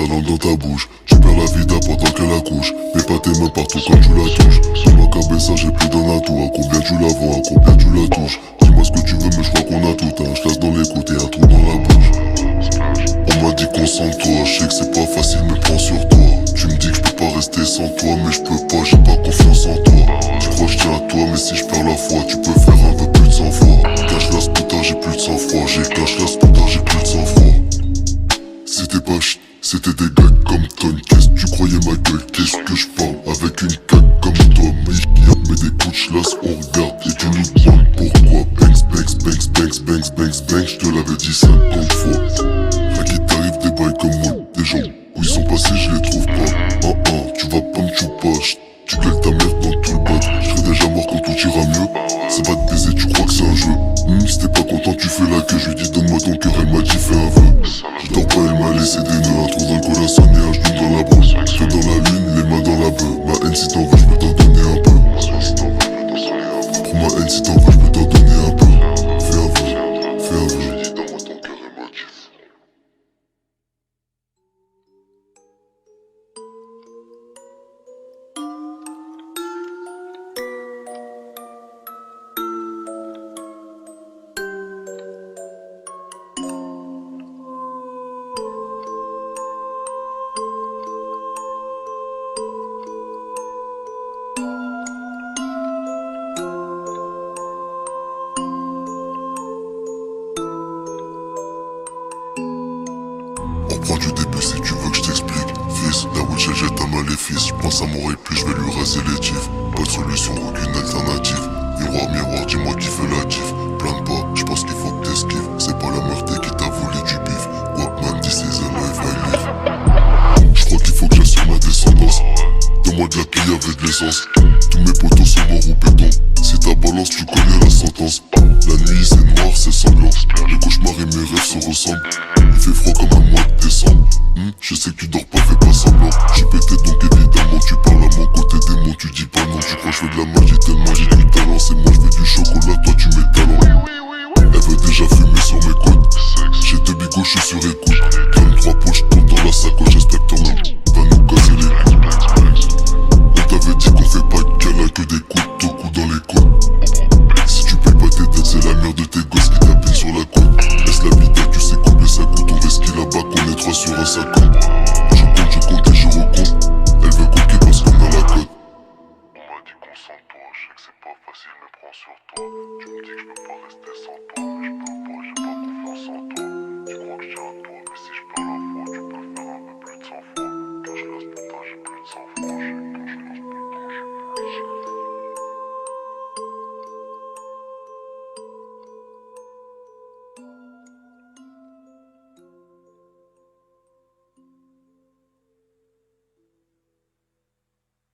ta langue dans ta bouche. Tu perds la vida pendant qu'elle accouche. Mets pas tes mains partout quand tu la touches. Dans ma cabessa j'ai plus d'un atout. À combien tu la vends, à combien tu la touches. Dis-moi ce que tu veux mais je crois qu'on a tout. Un chlasse dans les côtes et un trou dans la bouche. On m'a dit concentre-toi, je sais que c'est pas facile mais prends sur toi. Tu me dis que je peux pas rester sans toi mais je peux pas, j'ai pas confiance en toi. Tu crois que je tiens à toi mais si je perds la foi tu peux faire un peu plus de 100 fois. Cache la putain j'ai plus de sang froid, j'ai cache la putain j'ai plus de sang froid. C'était pas chut, c'était des gars comme Ton. Qu'est-ce que tu croyais ma gueule, qu'est-ce que je parle avec une caque comme toi. Mais des coups de chlasse on regarde et tu nous demandes pourquoi. Banks, banks, banks, banks, banks, banks, banks, je te l'avais dit 50 fois. Rien qui t'arrive des bails comme moi, des gens où ils sont passés je les trouve pas. Tu vas pas me chouper, tu gueules ta mère dans tout le bad. Je serai déjà mort quand tout ira mieux. Ça va te baiser, tu crois que c'est un jeu. Si t'es pas content tu fais la queue. Je lui dis donne-moi ton cœur, elle m'a dit fais un vœu. Je dors pas, elle m'a laissé des nœuds. Un trou dans le col, un sonné, un genou dans la brosse. Feu dans la lune, les mains dans la bœuf. Ma haine si t'en veux, je peux t'en donner un peu. Pour ma haine si t'en veux, je peux t'en donner un peu. Fais un vœu, fais un vœu. Donne-moi ton cœur, elle m'a dit. On reprend du début si tu veux que je t'explique. Fils, la witch elle jette un maléfice. Je pense à mon puis je vais lui raser les tifs. Pas de solution, aucune alternative. Miroir, miroir, dis-moi qui fait la tif. Plains pas, je pense qu'il faut que t'esquives. C'est pas la meurthe qui t'a volé du bif. Walkman, this is a life I live. Je crois qu'il faut que j'assure ma descendance. Donne-moi de la paye avec de l'essence. Tous mes potos sont morts au béton. Si ta balance, tu connais la sentence. La nuit c'est noir, c'est sanglant. Les cauchemars et mes rêves se ressemblent. Il fait froid comme un mois de décembre. Je sais que tu dors pas, fais pas semblant. J'suis pété donc évidemment tu parles à mon côté des mots. Tu dis pas non, tu crois que je fais de la magie tellement j'ai du talent. C'est moi je veux du chocolat, toi tu mets talent. Elle veut déjà fumer sur mes côtes. J'ai deux bigots, je suis sur écoute. 23 poches, j'tourne dans la sacoche. J'espère que ton homme va nous casser les couilles. On t'avait dit qu'on fait pas de câlin, que des coups dans les côtes. Si tu payes pas tes dettes, c'est la mère de tes gosses qui tapine sur la côte. Laisse la vie, tu sais combien ça coûte. On risque là-bas qu'on est trois sur un sac. Je compte et je recompte. Elle veut coquer parce qu'on a la cote. On m'a dit concentre-toi, je sais que c'est pas facile mais prends sur toi. Tu me dis que je peux pas rester sans toi, mais je peux pas, j'ai pas confiance en toi. Tu crois que je tiens à toi, mais si je perds la